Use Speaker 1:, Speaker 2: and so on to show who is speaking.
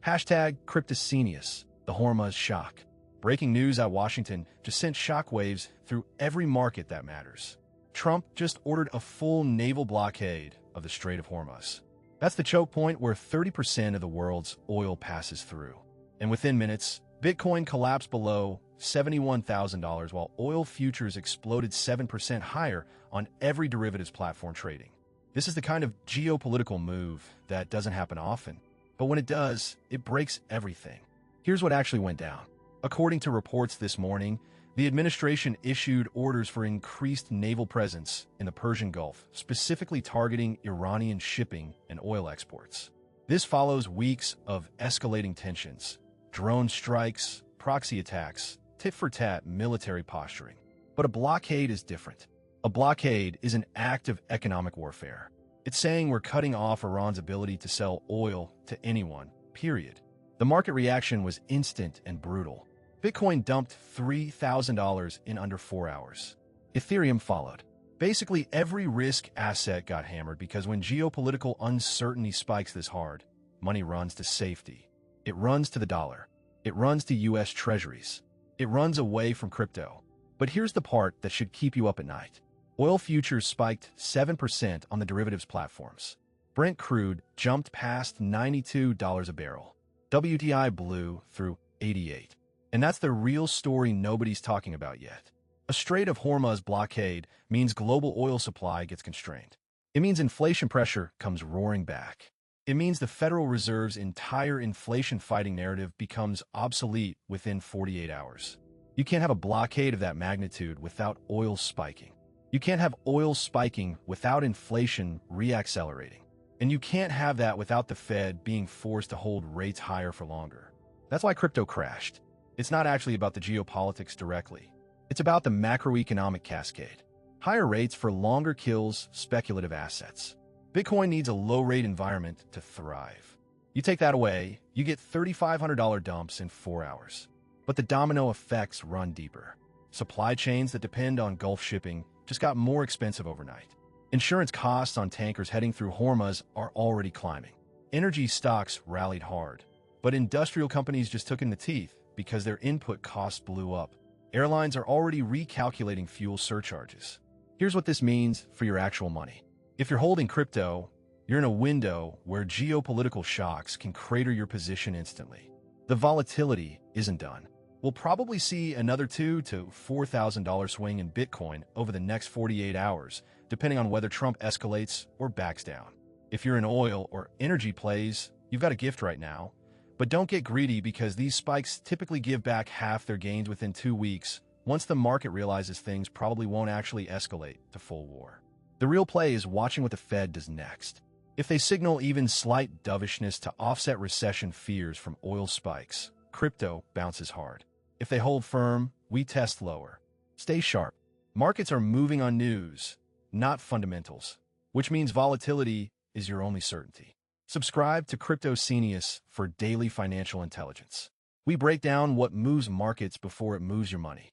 Speaker 1: Hashtag CryptoSenius, the HORMUZ shock. Breaking news out Washington just sent shockwaves through every market that matters. Trump just ordered a full naval blockade of the Strait of Hormuz. That's the choke point where 30% of the world's oil passes through. And within minutes, Bitcoin collapsed below $71,000 while oil futures exploded 7% higher on every derivatives platform trading. This is the kind of geopolitical move that doesn't happen often. But when it does, it breaks everything. Here's what actually went down. According to reports this morning, the administration issued orders for increased naval presence in the Persian Gulf, specifically targeting Iranian shipping and oil exports. This follows weeks of escalating tensions, drone strikes, proxy attacks, tit-for-tat military posturing. But a blockade is different. A blockade is an act of economic warfare. It's saying we're cutting off Iran's ability to sell oil to anyone, period. The market reaction was instant and brutal. Bitcoin dumped $3,000 in under 4 hours. Ethereum followed. Basically, every risk asset got hammered because when geopolitical uncertainty spikes this hard, money runs to safety. It runs to the dollar. It runs to US treasuries. It runs away from crypto. But here's the part that should keep you up at night. Oil futures spiked 7% on the derivatives platforms. Brent crude jumped past $92 a barrel. WTI blew through 88. And that's the real story nobody's talking about yet. A Strait of Hormuz blockade means global oil supply gets constrained. It means inflation pressure comes roaring back. It means the Federal Reserve's entire inflation-fighting narrative becomes obsolete within 48 hours. You can't have a blockade of that magnitude without oil spiking. You can't have oil spiking without inflation reaccelerating. And you can't have that without the Fed being forced to hold rates higher for longer. That's why crypto crashed. It's not actually about the geopolitics directly. It's about the macroeconomic cascade. Higher rates for longer kills speculative assets. Bitcoin needs a low-rate environment to thrive. You take that away, you get $3,500 dumps in 4 hours. But the domino effects run deeper. Supply chains that depend on Gulf shipping just got more expensive overnight. Insurance costs on tankers heading through Hormuz are already climbing. Energy stocks rallied hard. But industrial companies just took in the teeth because their input costs blew up. Airlines are already recalculating fuel surcharges. Here's what this means for your actual money. If you're holding crypto, you're in a window where geopolitical shocks can crater your position instantly. The volatility isn't done. We'll probably see another $2,000 to $4,000 swing in Bitcoin over the next 48 hours, depending on whether Trump escalates or backs down. If you're in oil or energy plays, you've got a gift right now. But don't get greedy because these spikes typically give back half their gains within 2 weeks, once the market realizes things probably won't actually escalate to full war. The real play is watching what the Fed does next. If they signal even slight dovishness to offset recession fears from oil spikes, crypto bounces hard. If they hold firm, we test lower. Stay sharp. Markets are moving on news, not fundamentals, which means volatility is your only certainty. Subscribe to CryptoSenius for daily financial intelligence. We break down what moves markets before it moves your money.